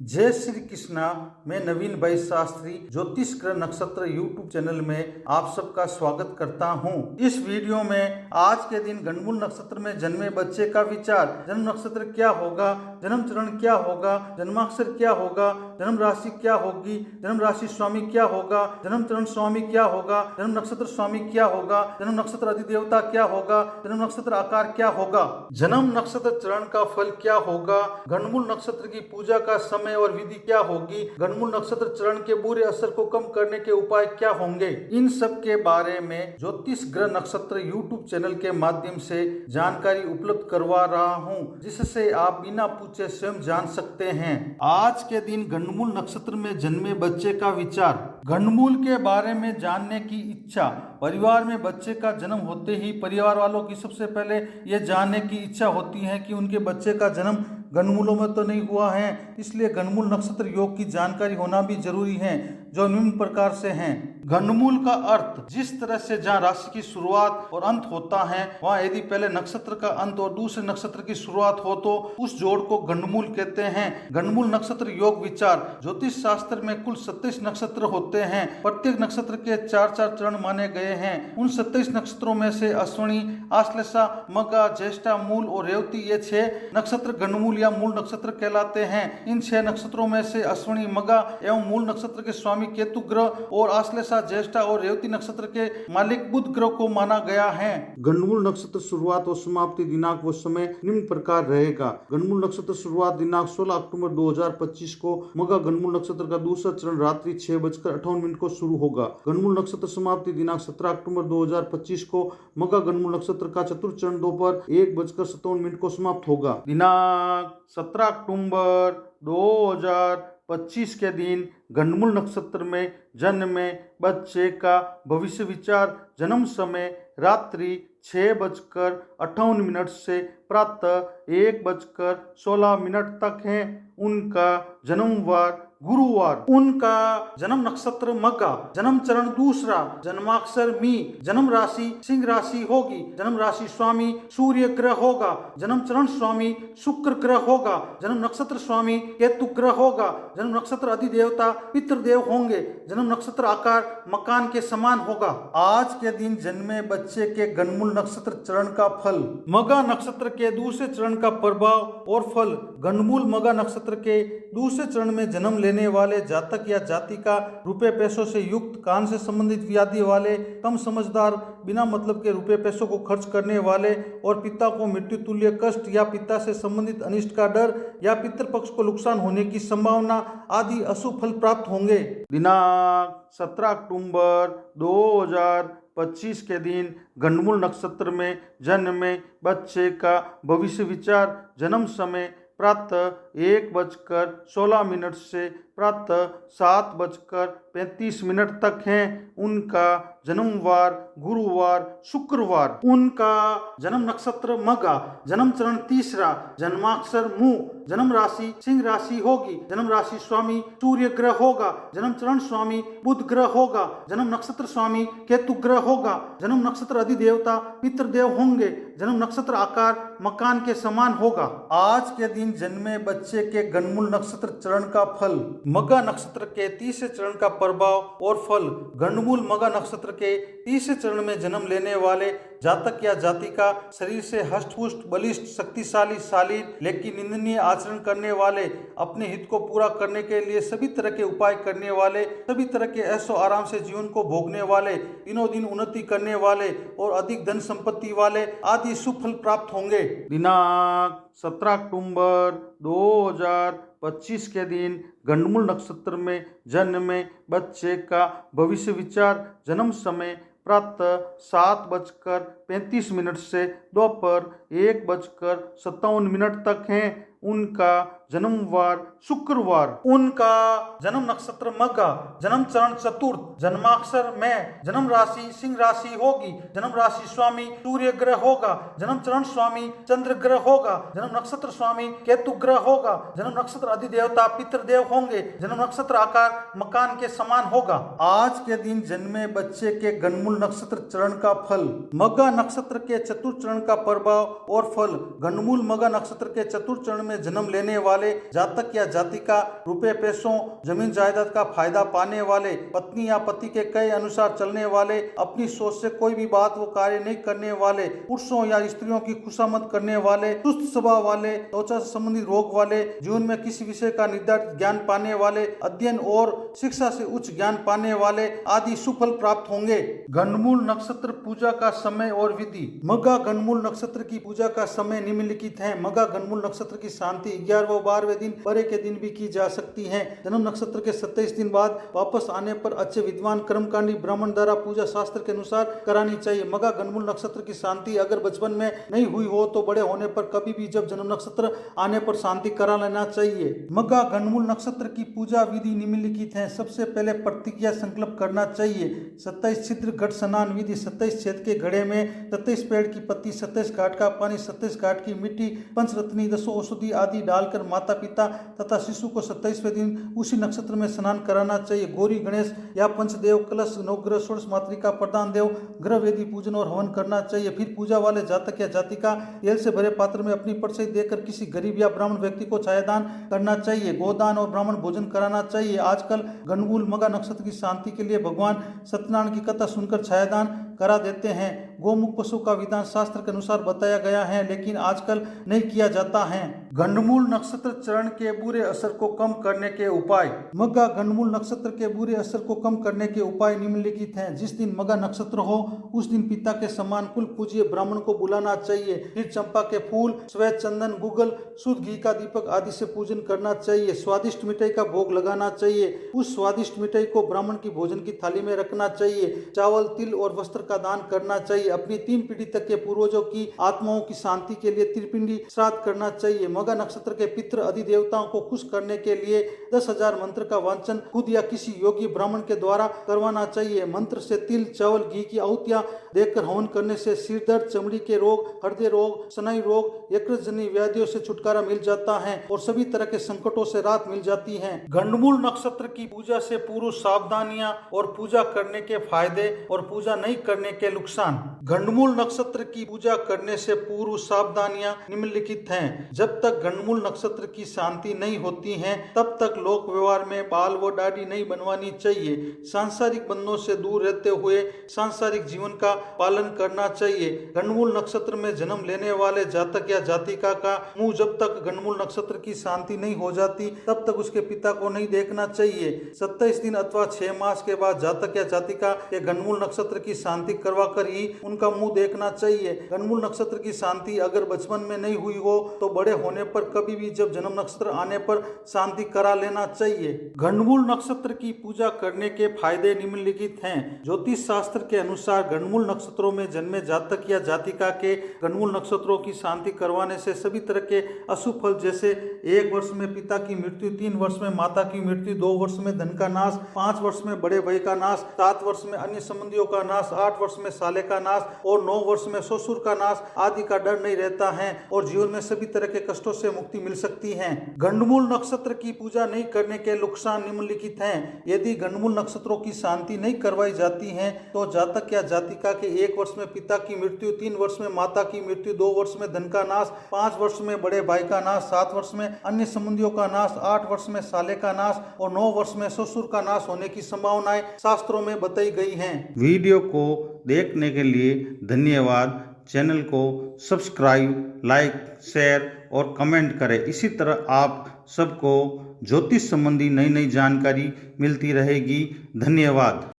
जय श्री कृष्णा। मैं नवीन भाई शास्त्री ज्योतिष ग्रह नक्षत्र यूट्यूब चैनल में आप सबका स्वागत करता हूं। इस वीडियो में आज के दिन गणमूल नक्षत्र में जन्मे बच्चे का विचार, जन्म नक्षत्र क्या होगा, जन्म चरण क्या होगा, जन्माक्षर क्या होगा, जन्म राशि क्या होगी, जन्म राशि स्वामी क्या होगा, जन्म चरण स्वामी क्या होगा, जन्म नक्षत्र स्वामी क्या होगा, जन्म नक्षत्र अधिदेवता क्या होगा, जन्म नक्षत्र आकार क्या होगा, जन्म नक्षत्र चरण का फल क्या होगा, गणमूल नक्षत्र की पूजा का समय और विधि क्या होगी, गणमूल नक्षत्र चरण के बुरे असर को कम करने के उपाय क्या होंगे, इन सब के बारे में ज्योतिष ग्रह नक्षत्र यूट्यूब चैनल के माध्यम से जानकारी उपलब्ध करवा रहा हूं, जिससे आप बिना पूछे स्वयं जान सकते हैं। आज के दिन गणमूल नक्षत्र में जन्मे बच्चे का विचार, गणमूल के बारे में जानने की इच्छा। परिवार में बच्चे का जन्म होते ही परिवार वालों की सबसे पहले यह जानने की इच्छा होती है कि उनके बच्चे का जन्म गणमूलों में तो नहीं हुआ है, इसलिए गणमूल नक्षत्र योग की जानकारी होना भी जरूरी है, जो निम्न प्रकार से हैं। गणमूल का अर्थ, जिस तरह से जहाँ राशि की शुरुआत और अंत होता है, वहाँ यदि पहले नक्षत्र का अंत और दूसरे नक्षत्र की शुरुआत हो तो उस जोड़ को गणमूल कहते हैं। गणमूल नक्षत्र योग विचार, ज्योतिष शास्त्र में कुल 27 नक्षत्र होते हैं। प्रत्येक नक्षत्र के 4-4 चरण माने गए हैं। उन 27 नक्षत्रों में से अश्विनी, आश्लेषा, मघा, ज्येष्ठा, मूल और रेवती ये 6 नक्षत्र गणमूल या मूल नक्षत्र कहलाते हैं। इन 6 नक्षत्रों में से अश्विनी, मघा एवं मूल नक्षत्र के स्वामी केतु ग्रह और आश्लेषा, ज्येष्ठा और रेवती नक्षत्र के मालिक बुध ग्रह को माना गया है। गणमूल नक्षत्र शुरुआत और समाप्ति दिनांक व समय निम्न प्रकार रहेगा। गणमूल नक्षत्र शुरुआत दिनांक 16 अक्टूबर 2025 को मघा गणमूल नक्षत्र का दूसरा चरण रात्रि 6:58 को शुरू होगा। गणमूल नक्षत्र समाप्ति दिनांक 17 अक्टूबर 2025 को मघा गणमूल नक्षत्र का चतुर्थ चरण दोपहर 1:57 को समाप्त होगा। दिनांक 17 अक्टूबर 2025 के दिन गणमूल नक्षत्र में जन्मे बच्चे का भविष्य विचार, जन्म समय रात्रि 6:58 से प्रातः 1:16 तक है। उनका जन्मवार गुरुवार, उनका जन्म नक्षत्र मघा, जन्म चरण दूसरा, जन्माक्षर मी, जन्म राशि सिंह राशि होगी, जन्म राशि स्वामी सूर्य ग्रह होगा, जन्म चरण स्वामी शुक्र ग्रह होगा, जन्म नक्षत्र स्वामी केतु ग्रह होगा, जन्म नक्षत्र अधिदेवता पितृदेव होंगे, जन्म नक्षत्र आकार मकान के समान होगा। आज के दिन जन्मे बच्चे के गणमूल नक्षत्र चरण का फल, मघा नक्षत्र के दूसरे चरण का प्रभाव और फल। गणमूल मघा नक्षत्र के दूसरे चरण में जन्म लेने वाले जातक या जातिका रुपए पैसों से युक्त, कान से संबंधित व्याधि वाले, कम समझदार, बिना मतलब के रुपए पैसों को खर्च करने वाले और पिता को मृत्यु तुल्य कष्ट या पिता से संबंधित अनिष्ट का डर या पितृपक्ष को नुकसान होने की संभावना आदि अशुभ फल प्राप्त होंगे। दिनांक 17 अक्टूबर 2025 के दिन गणमूल नक्षत्र में जन्मे बच्चे का भविष्य विचार, जन्म समय प्रातः 1:16 से प्रातः 7:35 तक है। उनका जन्मवार गुरुवार शुक्रवार, उनका जन्म नक्षत्र मघा, जन्म चरण तीसरा, जन्माक्षर मु, जन्म राशि सिंह राशि होगी, जन्म राशि स्वामी सूर्य ग्रह होगा, जन्म चरण स्वामी बुध ग्रह होगा, जन्म नक्षत्र स्वामी केतु ग्रह होगा, जन्म नक्षत्र अधिदेवता पितृदेव होंगे, जन्म नक्षत्र आकार मकान के समान होगा। आज के दिन जन्मे बच्चे के गणमूल नक्षत्र चरण का फल, मघा नक्षत्र के तीसरे चरण का प्रभाव और फल। गणमूल मघा नक्षत्र के तीसरे चरण में जन्म लेने वाले जातक या जातिका शरीर से हष्ट-पुष्ट, बलिष्ठ, शक्तिशाली, शालीन लेकिन निंदनीय आचरण करने वाले, अपने हित को पूरा करने के लिए सभी तरह के उपाय करने वाले, सभी तरह के ऐशो आराम से जीवन को भोगने वाले, दिनों दिन उन्नति करने वाले और अधिक धन संपत्ति वाले आदि शुभ फल प्राप्त होंगे। दिनांक 17 अक्टूबर 2025 के दिन गणमूल नक्षत्र में जन्मे बच्चे का भविष्य विचार, जन्म समय प्रातः 7:35 से दोपहर 1:57 तक है। उनका जन्मवार शुक्रवार, उनका जन्म नक्षत्र मघा, जन्म चरण चतुर्थ, जन्माक्षर में, जन्म राशि सिंह राशि होगी, जन्म राशि स्वामी सूर्य ग्रह होगा, जन्म चरण स्वामी चंद्र ग्रह होगा, जन्म नक्षत्र स्वामी केतु ग्रह होगा, जन्म नक्षत्र अधिदेवता पितृदेव होंगे, जन्म नक्षत्र आकार मकान के समान होगा। आज के दिन जन्मे बच्चे के गणमूल नक्षत्र चरण का फल, मघा नक्षत्र के चतुर्थ चरण का प्रभाव और फल। गणमूल मघा नक्षत्र के चतुर्थ चरण में जन्म लेने वाले जातक या जातिका रुपए पैसों जमीन जायदाद का फायदा पाने वाले, पत्नी या पति के कहे अनुसार चलने वाले, अपनी सोच से कोई भी बात वो कार्य नहीं करने वाले, पुरुषों या स्त्रियों की खुशामद करने वाले, सुस्त स्वभाव वाले, त्वचा से संबंधित रोग वाले, जीवन में किसी विषय का निर्धारित ज्ञान पाने वाले, अध्ययन और शिक्षा से उच्च ज्ञान पाने वाले आदि सुफल प्राप्त होंगे। गंडमूल नक्षत्र पूजा का समय और विधि। मघा गंडमूल नक्षत्र की पूजा का समय निम्नलिखित है। मघा गंडमूल नक्षत्र की शांति 11वें और 12वें दिन परे के दिन भी की जा सकती है। जन्म नक्षत्र के 27 दिन बाद वापस आने पर अच्छे विद्वान कर्मकांडी ब्राह्मण द्वारा पूजा शास्त्र के अनुसार करानी चाहिए। मघा गंडमूल नक्षत्र की शांति अगर बचपन में नहीं हुई हो तो बड़े होने पर कभी भी जब जन्म नक्षत्र आने पर शांति करा लेना चाहिए। मघा गंडमूल नक्षत्र की पूजा विधि निम्नलिखित है। सबसे पहले प्रतिज्ञा संकल्प करना चाहिए। 27 छिद्र घट स्नान विधि। 27 छेद के घड़े में 27 पेड़ की पत्ती, 27 घाट का पानी, 27 घाट की मिट्टी, पंचरत्नी, 10 औषधि आदि डालकर माता पिता तथा शिशु को 27वें दिन उसी नक्षत्र में स्नान कराना चाहिए। गौरी गणेश या पंचदेव, कलश, नवग्रह, षोडश मातृका, प्रधान देव, ग्रह वेदी पूजन और हवन करना चाहिए। फिर पूजा वाले जातक या जातिका तेल से भरे पात्र में अपनी परछाई देकर किसी गरीब या ब्राह्मण व्यक्ति को छायादान करना चाहिए। गोदान और ब्राह्मण भोजन कराना चाहिए। आजकल गंडमूल मघा नक्षत्र की शांति के लिए भगवान सत्यनारायण की कथा सुनकर छायादान करा देते हैं। गोमुख पशु का विधान शास्त्र के अनुसार बताया गया है, लेकिन आजकल नहीं किया जाता है। गंडमूल नक्षत्र चरण के बुरे असर को कम करने के उपाय। मघा गंडमूल नक्षत्र के बुरे असर को कम करने के उपाय निम्नलिखित हैं। जिस दिन मघा नक्षत्र हो उस दिन पिता के समान कुल पूज्य ब्राह्मण को बुलाना चाहिए। फिर चंपा के फूल, श्वेत चंदन, गुगल, शुद्ध घी का दीपक आदि से पूजन करना चाहिए। स्वादिष्ट मिठाई का भोग लगाना चाहिए। उस स्वादिष्ट मिठाई को ब्राह्मण की भोजन की थाली में रखना चाहिए। चावल, तिल और वस्त्र का दान करना चाहिए। अपनी 3 पीढ़ी तक के पूर्वजों की आत्माओं की शांति के लिए त्रिपिंडी श्राद्ध करना चाहिए। मघा नक्षत्र के पितृ अधिदेवताओं को खुश करने के लिए 10,000 मंत्र का वांचन खुद या किसी योगी ब्राह्मण के द्वारा करवाना चाहिए। मंत्र से तिल, चावल, घी की आहुतियां देकर हवन करने से सिर दर्द, चमड़ी के रोग, हृदय रोग, स्नायु रोग, यकृतजन्य व्याधियों से छुटकारा मिल जाता है और सभी तरह के संकटों से राहत मिल जाती है। गंडमूल नक्षत्र की पूजा से पूर्व सावधानियां और पूजा करने के फायदे और पूजा नहीं करने के नुकसान। गंडमूल नक्षत्र की पूजा करने से पूर्व सावधानियां निम्नलिखित हैं। जब तक गंडमूल नक्षत्र की शांति नहीं होती है तब तक लोक व्यवहार में बाल व दाढ़ी नहीं बनवानी चाहिए। सांसारिक बंधनों से दूर रहते हुए सांसारिक जीवन का पालन करना चाहिए। गंडमूल नक्षत्र में जन्म लेने वाले जातक या जातिका का मुंह जब तक गंडमूल नक्षत्र की शांति नहीं हो जाती तब तक उसके पिता को नहीं देखना चाहिए। 27 दिन अथवा 6 मास के बाद जातक या जातिका के गंडमूल नक्षत्र की शांति करवा कर ही उनका मुंह देखना चाहिए। गंडमूल नक्षत्र की शांति अगर बचपन में नहीं हुई हो तो बड़े होने पर कभी भी जब जन्म नक्षत्र आने पर शांति करा लेना चाहिए। गंडमूल नक्षत्र की पूजा करने के फायदे निम्नलिखित हैं। ज्योतिष शास्त्र के अनुसार गंडमूल नक्षत्रों में जन्मे जातक या जातिका के गंडमूल नक्षत्रों की शांति करवाने से सभी तरह के अशुभ फल जैसे 1 वर्ष में पिता की मृत्यु, 3 वर्ष में माता की मृत्यु, 2 वर्ष में धन का नाश, 5 वर्ष में बड़े भाई का नाश, 7 वर्ष में अन्य संबंधियों का नाश, 8 वर्ष में साले का नाश और 9 वर्ष में ससुर का नाश आदि का डर नहीं रहता है और जीवन में सभी तरह के कष्टों से मुक्ति मिल सकती है। गंडमूल नक्षत्र की पूजा नहीं करने के नुकसान निम्नलिखित हैं। यदि गंडमूल नक्षत्रों की शांति नहीं करवाई जाती है तो जातक या जातिका के 1 वर्ष में पिता की मृत्यु, 3 वर्ष में माता की मृत्यु, 2 वर्ष में धन का नाश, 5 वर्ष में बड़े भाई का नाश, 7 वर्ष में अन्य संबंधियों का नाश, 8 वर्ष में साले का नाश और 9 वर्ष में ससुर का नाश होने की संभावनाएं शास्त्रों में बताई गई हैं। वीडियो को देखने के लिए धन्यवाद। चैनल को सब्सक्राइब, लाइक, शेयर और कमेंट करें। इसी तरह आप सबको ज्योतिष संबंधी नई नई जानकारी मिलती रहेगी। धन्यवाद।